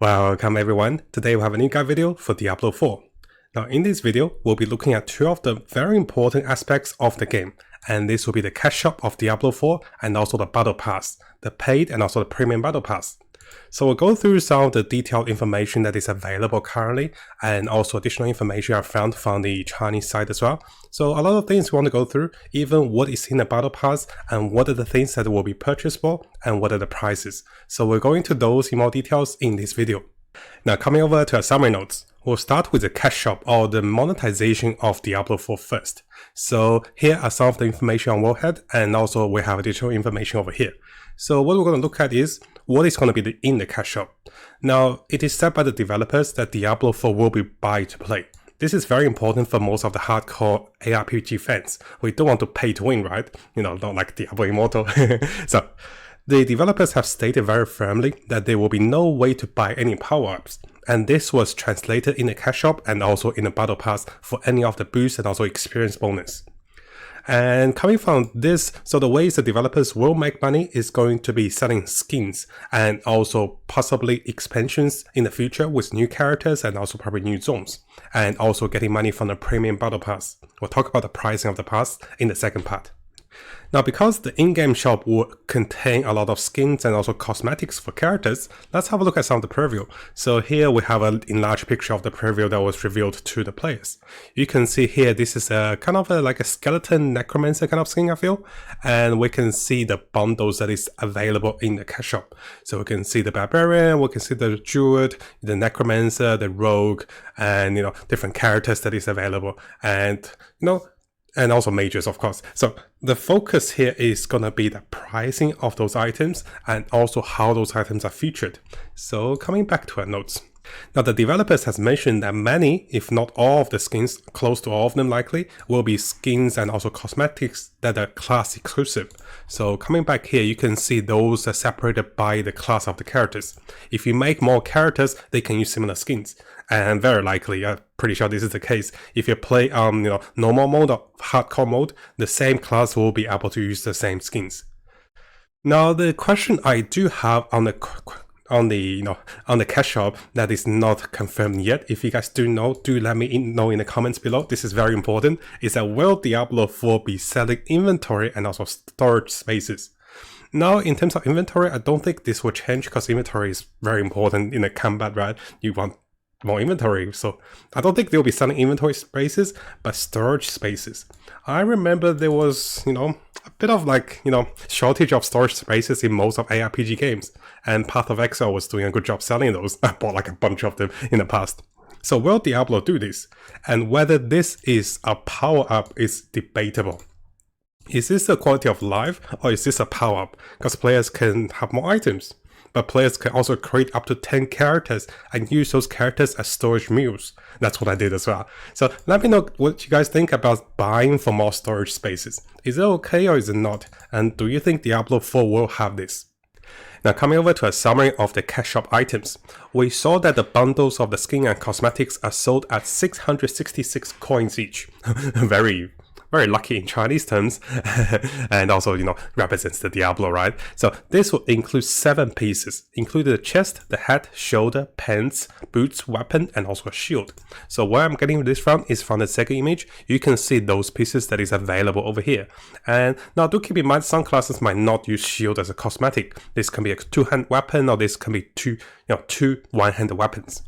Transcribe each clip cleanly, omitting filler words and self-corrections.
Welcome everyone, today we have a new guide video for Diablo 4. Now in this video, we'll be looking at two of the very important aspects of the game, and this will be the cash shop of Diablo 4 and also the battle pass, the paid and also the premium battle pass. So we'll go through some of the detailed information that is available currently, and also additional information I found from the Chinese side as well. So a lot of things we want to go through, even what is in the battle pass, and what are the things that will be purchasable, and what are the prices. So we're going to those in more details in this video. Now coming over to our summary notes, we'll start with the cash shop or the monetization of Diablo 4 first. So here are some of the information on Worldhead, and also we have additional information over here. So what we're going to look at is what is going to be in the cash shop. Now it is said by the developers that Diablo 4 will be buy to play. This is very important for most of the hardcore ARPG fans. We don't want to pay to win, right? Not like Diablo Immortal. So the developers have stated very firmly that there will be no way to buy any power-ups, and this was translated in the cash shop and also in the battle pass for any of the boosts and also experience bonus. And coming from this, so the ways the developers will make money is going to be selling skins and also possibly expansions in the future with new characters and also probably new zones, and also getting money from the premium battle pass. We'll talk about the pricing of the pass in the second part. Now because the in-game shop will contain a lot of skins and also cosmetics for characters, let's have a look at some of the preview. So here we have an enlarged picture of the preview that was revealed to the players. You can see here this is a kind of like a skeleton necromancer kind of skin, I feel, and we can see the bundles that is available in the cash shop. So we can see the barbarian, we can see the druid, the necromancer, the rogue, and different characters that is available, and and also mages, of course. So the focus here is gonna be the pricing of those items and also how those items are featured. So coming back to our notes. Now the developers has mentioned that many, if not all of the skins, close to all of them likely, will be skins and also cosmetics that are class exclusive. So coming back here, you can see those are separated by the class of the characters. If you make more characters, they can use similar skins. And very likely, I'm pretty sure this is the case, if you play normal mode or hardcore mode, the same class will be able to use the same skins. Now the question I do have on the cash shop that is not confirmed yet, if you guys do know, do let me know in the comments below. This is very important, is that will Diablo 4 be selling inventory and also storage spaces? Now in terms of inventory, I don't think this will change because inventory is very important in a combat, right? You want more inventory, so I don't think they'll be selling inventory spaces, but storage spaces. I remember there was a bit of shortage of storage spaces in most of ARPG games, and Path of Exile was doing a good job selling those. I bought like a bunch of them in the past. So will Diablo do this? And whether this is a power-up is debatable. Is this a quality of life, or is this a power-up? Because players can have more items, but players can also create up to 10 characters and use those characters as storage mules. That's what I did as well. So let me know what you guys think about buying for more storage spaces. Is it okay or is it not? And do you think Diablo 4 will have this? Now coming over to a summary of the cash shop items, we saw that the bundles of the skin and cosmetics are sold at 666 coins each. Very lucky in Chinese terms, and also represents the Diablo, right? So this will include 7 pieces, including the chest, the head, shoulder, pants, boots, weapon, and also a shield. So where I'm getting this from is from the second image. You can see those pieces that is available over here. And now do keep in mind, some classes might not use shield as a cosmetic. This can be a 2-hand weapon, or this can be two one-handed weapons.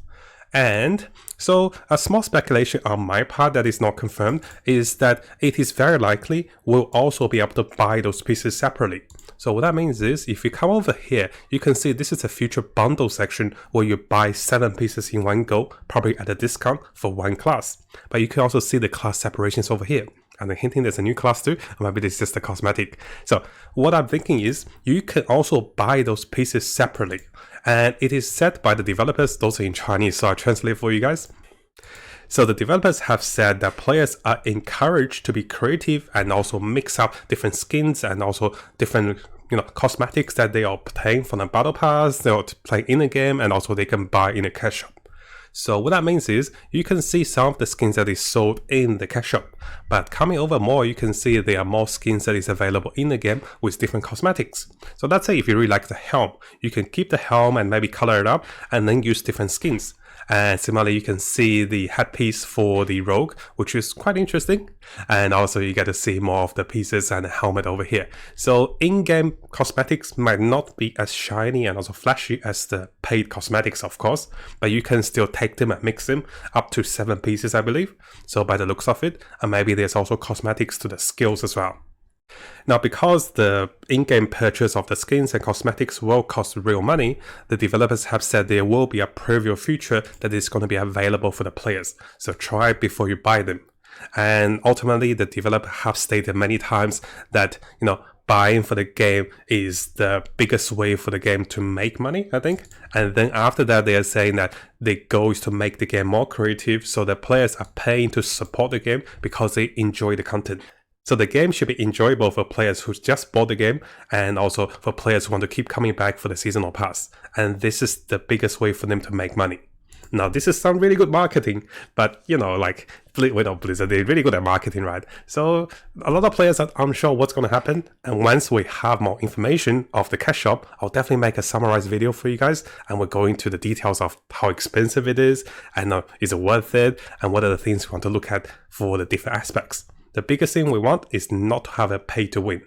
And so a small speculation on my part that is not confirmed is that it is very likely we'll also be able to buy those pieces separately. So what that means is, if you come over here, you can see this is a future bundle section where you buy 7 pieces in one go, probably at a discount for one class. But you can also see the class separations over here. And I'm hinting there's a new class too, or maybe this is just a cosmetic. So what I'm thinking is, you can also buy those pieces separately. And it is said by the developers, those are in Chinese, so I'll translate for you guys. So the developers have said that players are encouraged to be creative and also mix up different skins and also different cosmetics that they are obtaining from the battle pass, they are playing in the game, and also they can buy in a cash shop. So what that means is you can see some of the skins that is sold in the cash shop, but coming over more, you can see there are more skins that is available in the game with different cosmetics. So let's say if you really like the helm, you can keep the helm and maybe color it up and then use different skins. And similarly, you can see the headpiece for the rogue, which is quite interesting. And also you get to see more of the pieces and the helmet over here. So in-game cosmetics might not be as shiny and also flashy as the paid cosmetics, of course, but you can still take them and mix them up to 7 pieces, I believe. So by the looks of it, and maybe there's also cosmetics to the skills as well. Now, because the in-game purchase of the skins and cosmetics will cost real money, the developers have said there will be a preview feature that is going to be available for the players. So try it before you buy them. And ultimately, the developer have stated many times that, buying for the game is the biggest way for the game to make money, I think. And then after that, they are saying that the goal is to make the game more creative, so the players are paying to support the game because they enjoy the content. So the game should be enjoyable for players who just bought the game and also for players who want to keep coming back for the seasonal pass. And this is the biggest way for them to make money. Now, this is some really good marketing, but Blizzard, they're really good at marketing, right? So a lot of players are unsure what's going to happen. And once we have more information of the cash shop, I'll definitely make a summarized video for you guys. And we'll go into the details of how expensive it is and is it worth it and what are the things we want to look at for the different aspects. The biggest thing we want is not to have a pay to win.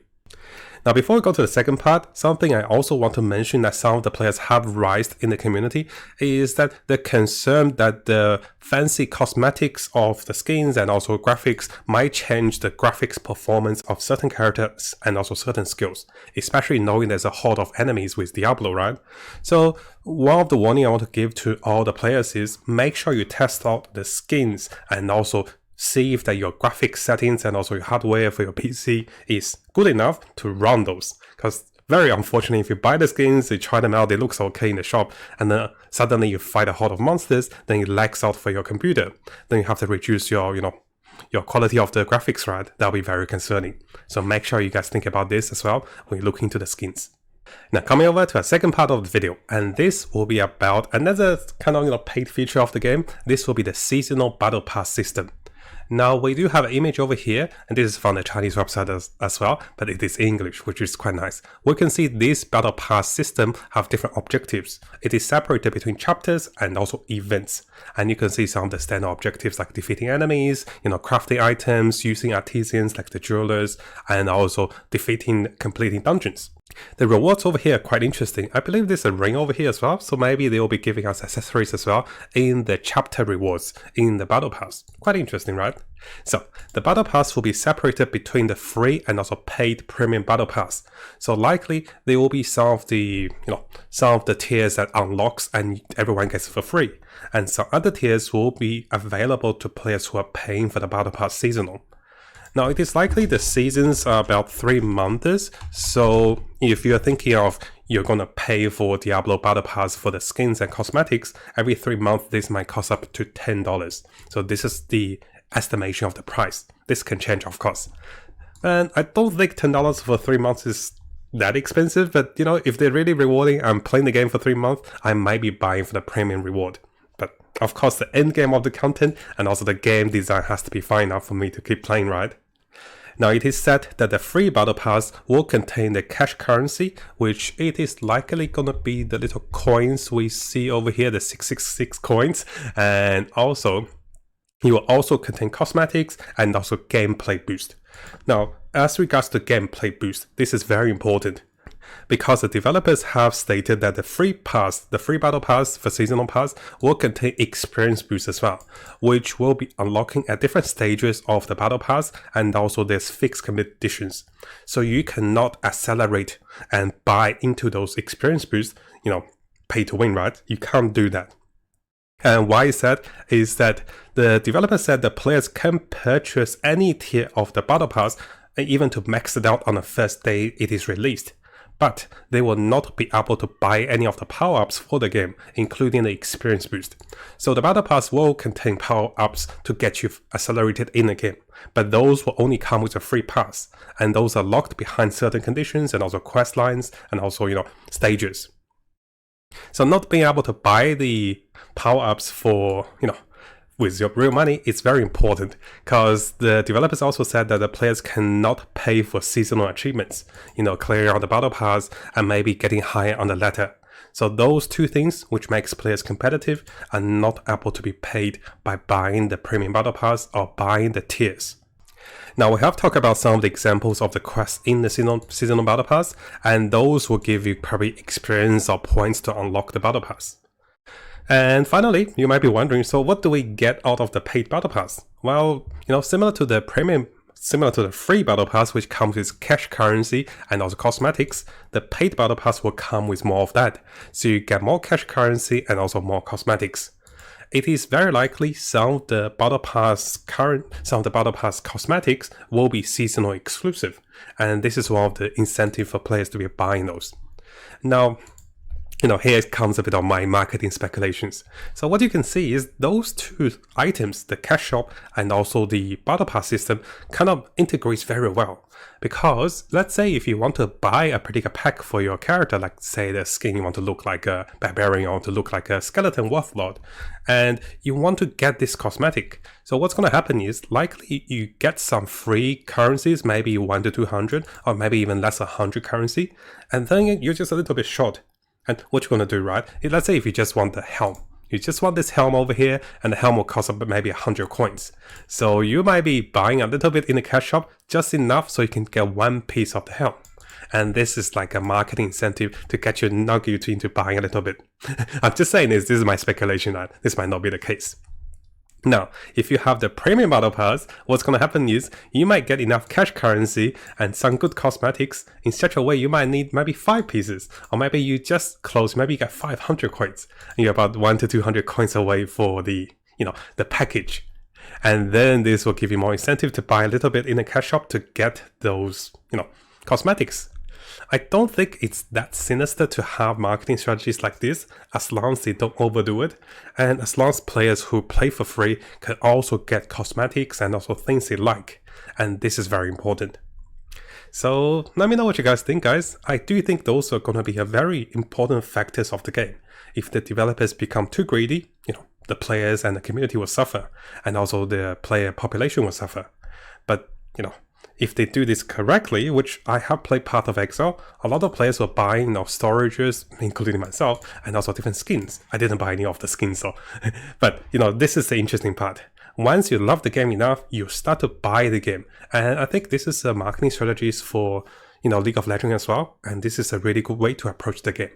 Now, before we go to the second part, something I also want to mention that some of the players have raised in the community is that the concern that the fancy cosmetics of the skins and also graphics might change the graphics performance of certain characters and also certain skills, especially knowing there's a horde of enemies with Diablo, right? So one of the warning I want to give to all the players is make sure you test out the skins and also see if that your graphics settings and also your hardware for your PC is good enough to run those. Because very unfortunately, if you buy the skins, you try them out, they look okay in the shop, and then suddenly you fight a horde of monsters, then it lags out for your computer. Then you have to reduce your, your quality of the graphics, right? That'll be very concerning. So make sure you guys think about this as well when you look into the skins. Now, coming over to a second part of the video, and this will be about another kind of paid feature of the game. This will be the seasonal battle pass system. Now, we do have an image over here, and this is from the Chinese website as well, but it is English, which is quite nice. We can see this battle pass system have different objectives. It is separated between chapters and also events. And you can see some of the standard objectives like defeating enemies, crafting items, using artisans like the jewelers, and also completing dungeons. The rewards over here are quite interesting. I believe there's a ring over here as well, so maybe they will be giving us accessories as well in the chapter rewards in the battle pass. Quite interesting, right? So the battle pass will be separated between the free and also paid premium battle pass. So likely there will be some of the tiers that unlocks and everyone gets for free, and some other tiers will be available to players who are paying for the battle pass seasonal. Now, it is likely the seasons are about 3 months, so if you're thinking of you're going to pay for Diablo Battle Pass for the skins and cosmetics, every 3 months this might cost up to $10. So this is the estimation of the price. This can change, of course. And I don't think $10 for 3 months is that expensive, but if they're really rewarding, I'm playing the game for 3 months, I might be buying for the premium reward. But of course, the end game of the content and also the game design has to be fine enough for me to keep playing, right? Now, it is said that the free battle pass will contain the cash currency, which it is likely gonna be the little coins we see over here, the 666 coins, and also it will also contain cosmetics and also gameplay boost. Now, as regards to gameplay boost, this is very important, because the developers have stated that the free battle pass for seasonal pass will contain experience boost as well, which will be unlocking at different stages of the battle pass, and also there's fixed conditions. So you cannot accelerate and buy into those experience boosts, pay to win, right? You can't do that. And why is that? Is that the developer said that players can purchase any tier of the battle pass, even to max it out on the first day it is released. But they will not be able to buy any of the power-ups for the game, including the experience boost. So the battle pass will contain power-ups to get you accelerated in the game, but those will only come with a free pass, and those are locked behind certain conditions and also quest lines and also, stages. So not being able to buy the power-ups for, with your real money, it's very important, because the developers also said that the players cannot pay for seasonal achievements, clearing out the battle pass and maybe getting higher on the ladder. So those two things, which makes players competitive, are not able to be paid by buying the premium battle pass or buying the tiers. Now, we have talked about some of the examples of the quests in the seasonal battle pass, and those will give you probably experience or points to unlock the battle pass. And finally, you might be wondering, so what do we get out of the paid battle pass? Well, similar to the free battle pass, which comes with cash currency and also cosmetics, the paid battle pass will come with more of that. So you get more cash currency and also more cosmetics. It is very likely some of the battle pass cosmetics will be seasonal exclusive, and this is one of the incentive for players to be buying those. Now, here comes a bit of my marketing speculations. So what you can see is those two items, the cash shop and also the battle pass system, kind of integrates very well. Because let's say if you want to buy a particular pack for your character, like say the skin, you want to look like a barbarian, you want to look like a skeleton warlord, and you want to get this cosmetic. So what's going to happen is likely you get some free currencies, maybe 1 to 200, or maybe even less 100 currency, and then you're just a little bit short. And what you're going to do, right? Let's say if you just want the helm. You just want this helm over here, and the helm will cost maybe 100 coins. So you might be buying a little bit in the cash shop, just enough so you can get one piece of the helm. And this is like a marketing incentive to get you, nudge you into buying a little bit. I'm just saying this is my speculation, that this might not be the case. Now, if you have the premium battle pass, what's going to happen is you might get enough cash currency and some good cosmetics in such a way you might need maybe 5 pieces, or maybe you just close, maybe you get 500 coins, and you're about 1 to 200 coins away for the package. And then this will give you more incentive to buy a little bit in the cash shop to get those, cosmetics. I don't think it's that sinister to have marketing strategies like this, as long as they don't overdo it, and as long as players who play for free can also get cosmetics and also things they like, and this is very important. So let me know what you guys think, guys. I do think those are going to be a very important factors of the game. If the developers become too greedy, the players and the community will suffer, and also the player population will suffer. But, if they do this correctly, which I have played Path of Exile, a lot of players were buying storages, including myself, and also different skins. I didn't buy any of the skins though. But, this is the interesting part. Once you love the game enough, you start to buy the game. And I think this is a marketing strategies for, League of Legends as well. And this is a really good way to approach the game.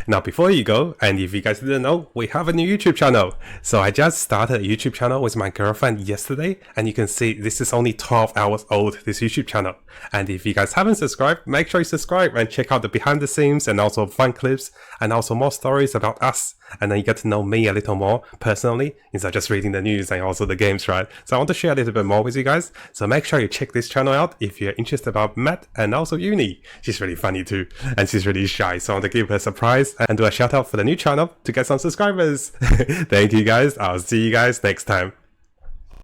Now, before you go, and if you guys didn't know, we have a new YouTube channel. So I just started a YouTube channel with my girlfriend yesterday, and you can see this is only 12 hours old, this YouTube channel. And if you guys haven't subscribed, make sure you subscribe and check out the behind the scenes and also fun clips and also more stories about us. And then you get to know me a little more personally instead of just reading the news and also the games, right? So I want to share a little bit more with you guys. So make sure you check this channel out if you're interested about Matt and also Uni. She's really funny too, and she's really shy. So I want to give her a surprise and do a shout out for the new channel to get some subscribers. Thank you guys. I'll see you guys next time.